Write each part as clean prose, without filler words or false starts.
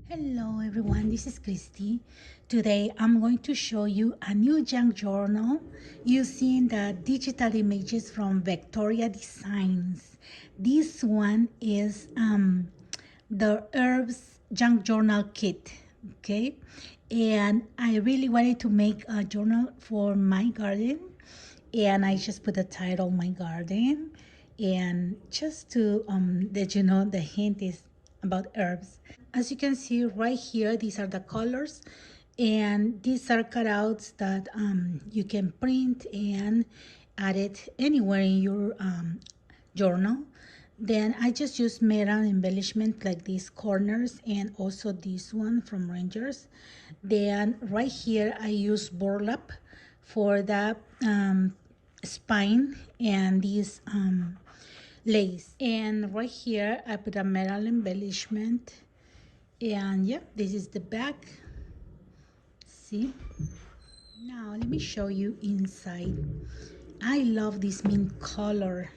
Hello everyone, this is Christy. Today I'm going to show you a new junk journal using the digital images from VectoriaDesigns. This one is the herbs junk journal kit, okay? And I really wanted to make a journal for my garden, and I just put the title my garden, and just to let you know, the hint is about herbs. As you can see right here, these are the colors, and these are cutouts that you can print and add it anywhere in your journal. Then I just use metal embellishment like these corners and also this one from Rangers. Then right here I use burlap for the spine and this lace. And right here I put a metal embellishment, and yeah, this is the back. See, now let me show you inside. I love this mint color,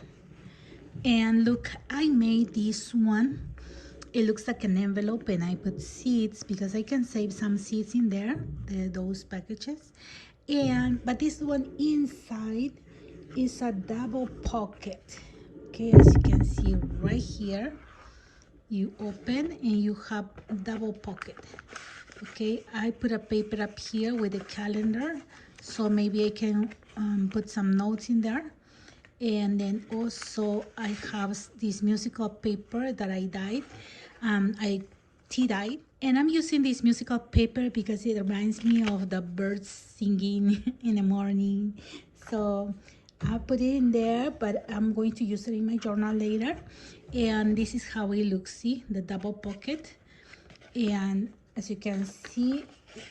and look, I made this one. It looks like an envelope, and I put seeds because I can save some seeds in there, those packages. And but this one inside is a double pocket. Okay, as you can see right here, you open and you have a double pocket. Okay, I put a paper up here with a calendar, so maybe I can put some notes in there. And then also I have this musical paper that I dyed. I tea-dyed, and I'm using this musical paper because it reminds me of the birds singing in the morning. So I'll put it in there, but I'm going to use it in my journal later. And this is how it looks. See, the double pocket. And as you can see,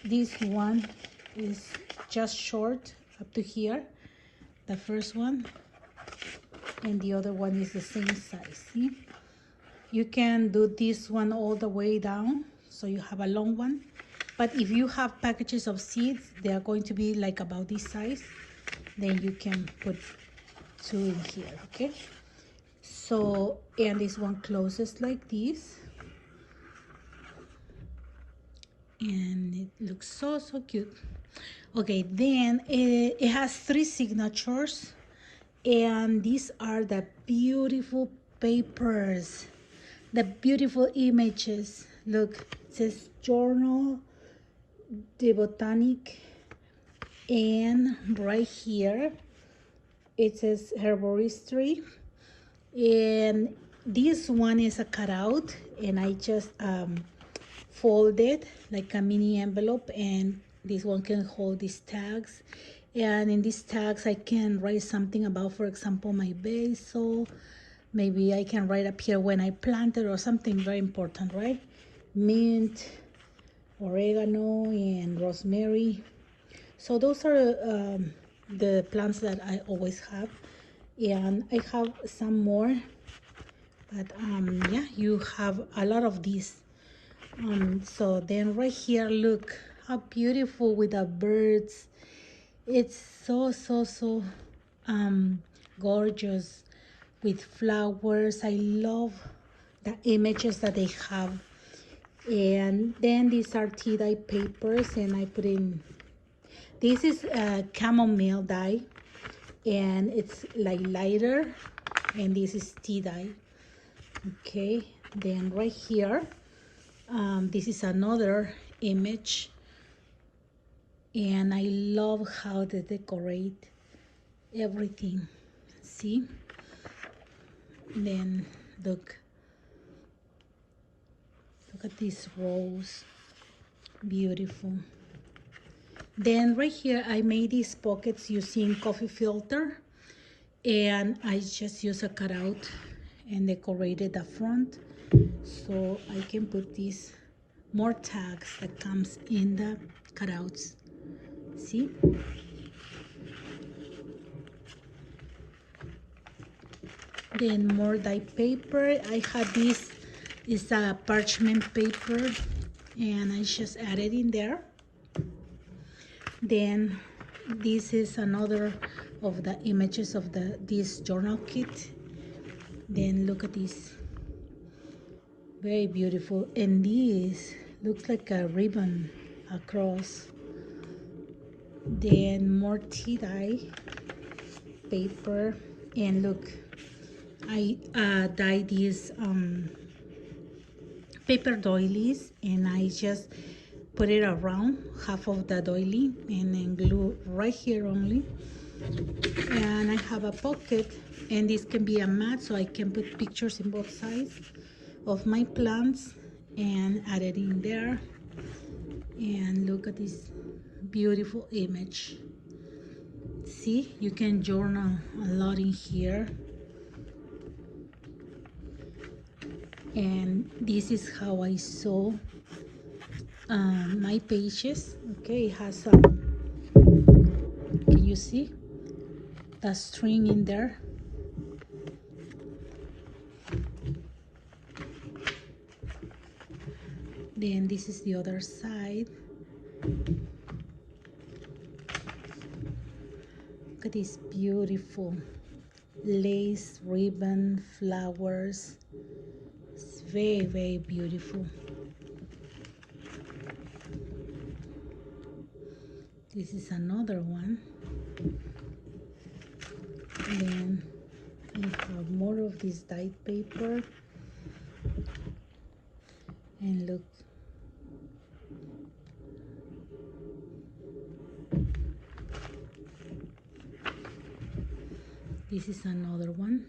this one is just short up to here, the first one, and the other one is the same size. See, you can do this one all the way down, so you have a long one. But if you have packages of seeds, they are going to be like about this size, then you can put two in here. Okay, so, and this one closes like this, and it looks so cute. Okay, then it has 3 signatures, and these are the beautiful papers, the beautiful images. Look, it says journal de botanic, and right here it says herboristery, and this one is a cutout, and I just folded like a mini envelope, and this one can hold these tags, and in these tags I can write something about, for example, my basil. Maybe I can write up here when I planted, or something very important, right? Mint, oregano, and rosemary. So those are the plants that I always have, and I have some more, but yeah, you have a lot of these. So then right here, look how beautiful with the birds. It's so gorgeous with flowers. I love the images that they have. And then these are tea dye papers, and I put in, this is a chamomile dye, and it's like lighter, and this is tea dye. Okay, then right here, this is another image, and I love how they decorate everything. See, then look at this rose, beautiful. Then right here I made these pockets using coffee filter, and I just use a cutout and decorated the front, so I can put these more tags that comes in the cutouts. See, then more dye paper. I have this is a parchment paper, and I just added in there. Then this is another of the images of this journal kit. Then look at this, very beautiful. And looks like a ribbon across. Then more tea dye paper, and look, I dyed these paper doilies, and I just put it around half of the doily and then glue right here only. And I have a pocket, and this can be a mat, so I can put pictures in both sides of my plants and add it in there. And look at this beautiful image. See, you can journal a lot in here. And this is how I sew my pages. Okay, it has some, can you see the string in there? Then this is the other side. Look at this beautiful lace, ribbon, flowers. It's very, very beautiful. This is another one. And then I have more of this dyed paper. And look, this is another one.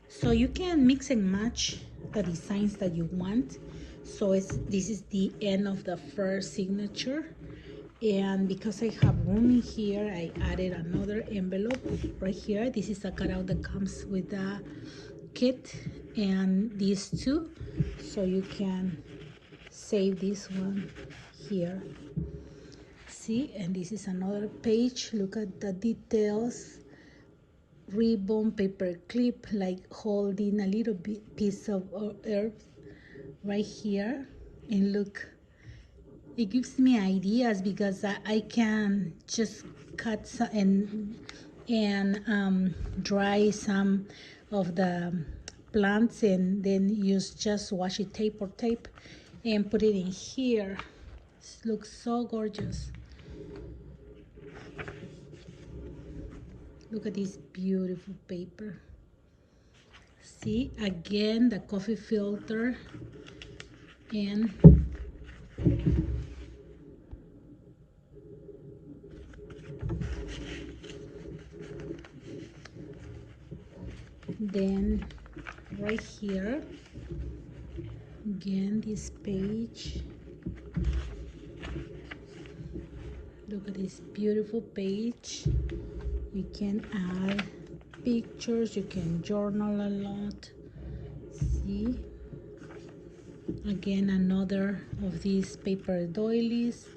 So you can mix and match the designs that you want. So this is the end of the first signature. And because I have room in here, I added another envelope right here. This is a cutout that comes with the kit, and these two, so you can save this one here. See, and this is another page. Look at the details. Ribbon, paper clip, like holding a little piece of earth right here. And look, it gives me ideas because I can just cut some and dry some of the plants, and then use just washi tape or tape and put it in here. It looks so gorgeous. Look at this beautiful paper. See, again, the coffee filter, and then right here, again, this page. Look at this beautiful page. You can add pictures, you can journal a lot. See, again, another of these paper doilies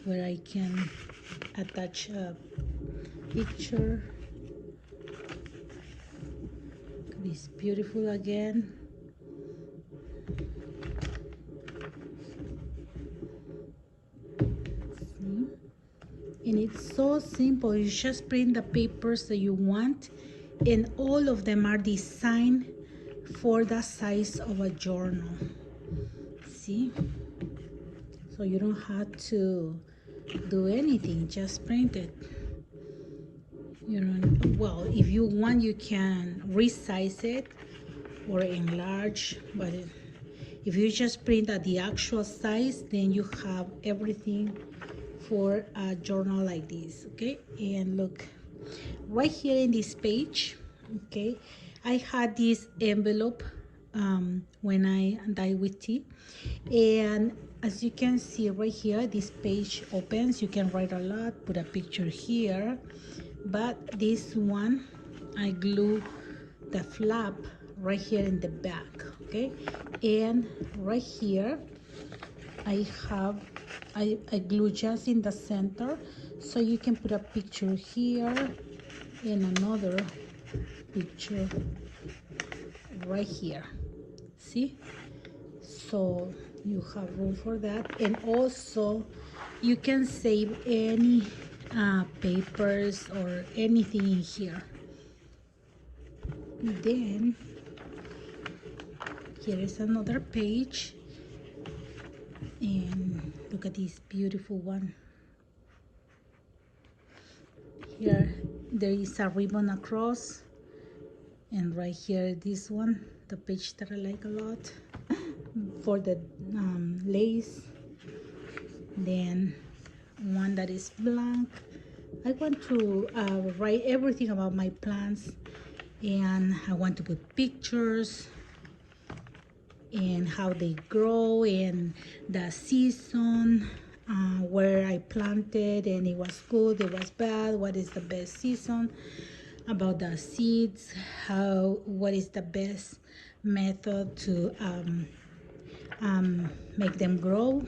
where I can attach a picture. This beautiful again. See? And it's so simple. You just print the papers that you want, and all of them are designed for the size of a journal. See? So you don't have to do anything, just print it. You know, well, if you want, you can resize it or enlarge, but if you just print at the actual size, then you have everything for a journal like this. Okay, and look right here in this page. Okay, I had this envelope when I dyed with tea, and as you can see right here, this page opens. You can write a lot, put a picture here, but this one I glue the flap right here in the back. Okay, and right here I glue just in the center, so you can put a picture here and another picture right here. See, so you have room for that. And also you can save any papers or anything in here. Then here is another page, and look at this beautiful one. Here there is a ribbon across, and right here this one, the page that I like a lot for the lace. Then one that is blank. I want to write everything about my plants, and I want to put pictures and how they grow and the season, where I planted and it was good, it was bad, what is the best season, about the seeds, what is the best method to make them grow.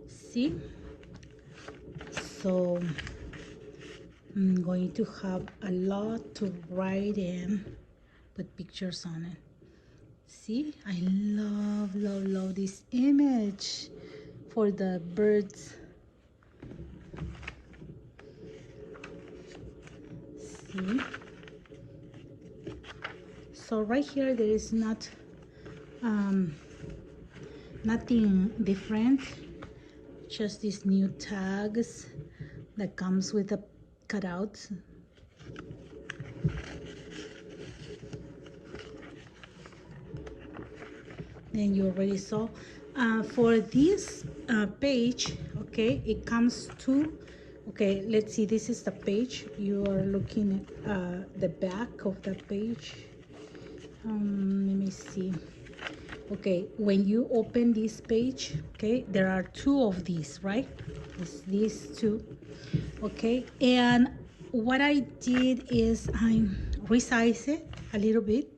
See, so I'm going to have a lot to write and put pictures on it. See, I love this image for the birds. See, so right here there is nothing different, just these new tags that comes with the cutouts. Then you already saw for this page, okay, it comes to, okay, let's see, this is the page. You are looking at the back of the page. Let me see. Okay, when you open this page, okay, there are two of these, right? It's these two, okay, and what I did is I resized it a little bit.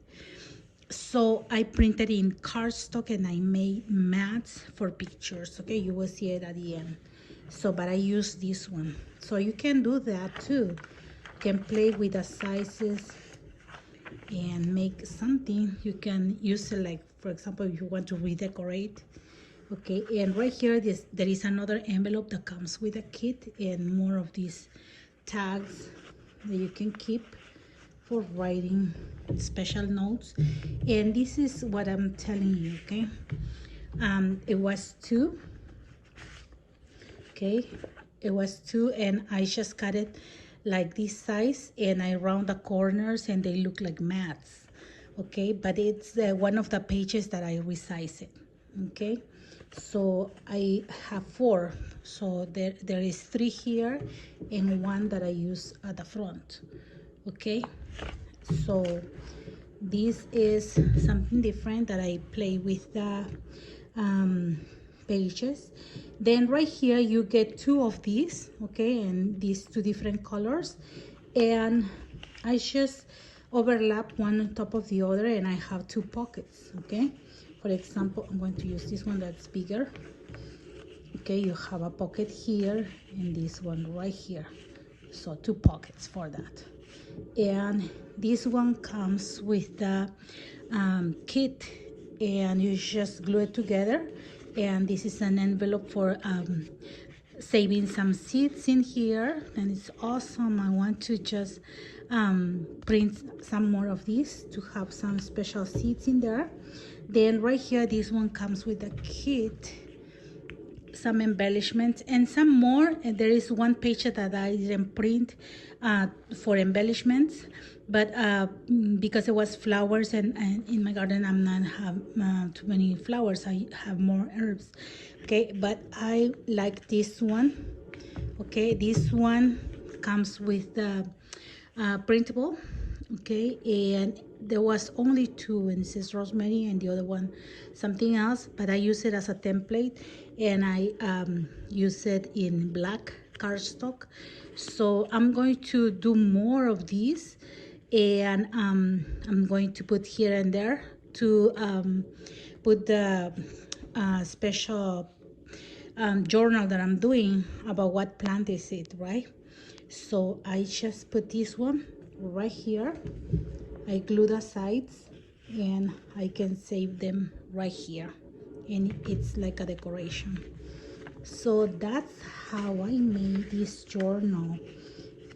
So I printed in cardstock and I made mats for pictures. Okay, you will see it at the end. So, but I use this one. So you can do that too. You can play with the sizes and make something. You can use it, like, for example, if you want to redecorate. Okay, and right here, there is another envelope that comes with a kit and more of these tags that you can keep for writing special notes. And this is what I'm telling you, okay? It was two, okay? It was two, and I just cut it like this size, and I round the corners, and they look like mats, okay? But it's one of the pages that I resize it, okay? So I have four, so there is three here and one that I use at the front, okay? So this is something different that I play with the pages. Then right here you get two of these, okay, and these two different colors, and I just overlap one on top of the other, and I have two pockets, okay? For example, I'm going to use this one that's bigger. Okay, you have a pocket here and this one right here, so two pockets for that. And this one comes with the kit, and you just glue it together. And this is an envelope for saving some seeds in here, and it's awesome. I want to just print some more of these to have some special seeds in there. Then right here, this one comes with a kit, some embellishments and some more. And there is one page that I didn't print for embellishments, but because it was flowers, and in my garden I'm not have too many flowers, I have more herbs, okay? But I like this one, okay? This one comes with the printable, okay? And there was only two, and it says rosemary and the other one something else, but I use it as a template, and I use it in black cardstock. So I'm going to do more of these, and I'm going to put here and there to put the special journal that I'm doing about what plant is it, right? So I just put this one right here. I glue the sides, and I can save them right here, and it's like a decoration. So that's how I made this journal.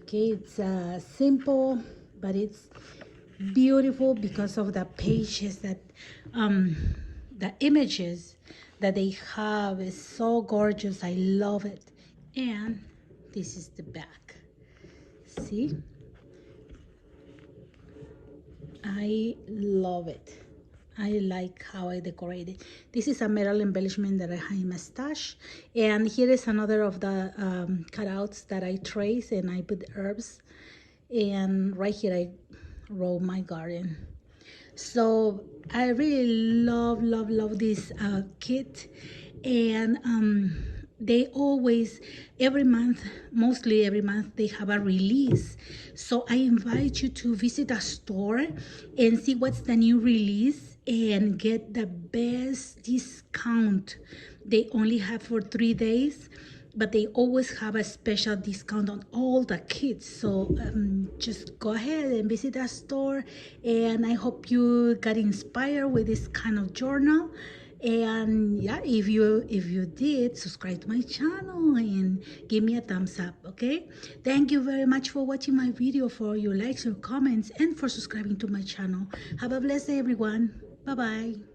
Okay, it's simple, but it's beautiful because of the pages that the images that they have is so gorgeous. I love it. And this is the back. See, I love it. I like how I decorated. This is a metal embellishment that I have in my stash. And here is another of the cutouts that I trace and I put herbs. And right here I wrote my garden. So I really love this kit. And they always, every month, mostly every month, they have a release. So I invite you to visit a store and see what's the new release and get the best discount. They only have for 3 days, but they always have a special discount on all the kits. So just go ahead and visit a store, and I hope you got inspired with this kind of journal. And yeah, if you did, subscribe to my channel and give me a thumbs up. Okay, thank you very much for watching my video, for your likes, your comments, and for subscribing to my channel. Have a blessed day, everyone. Bye bye.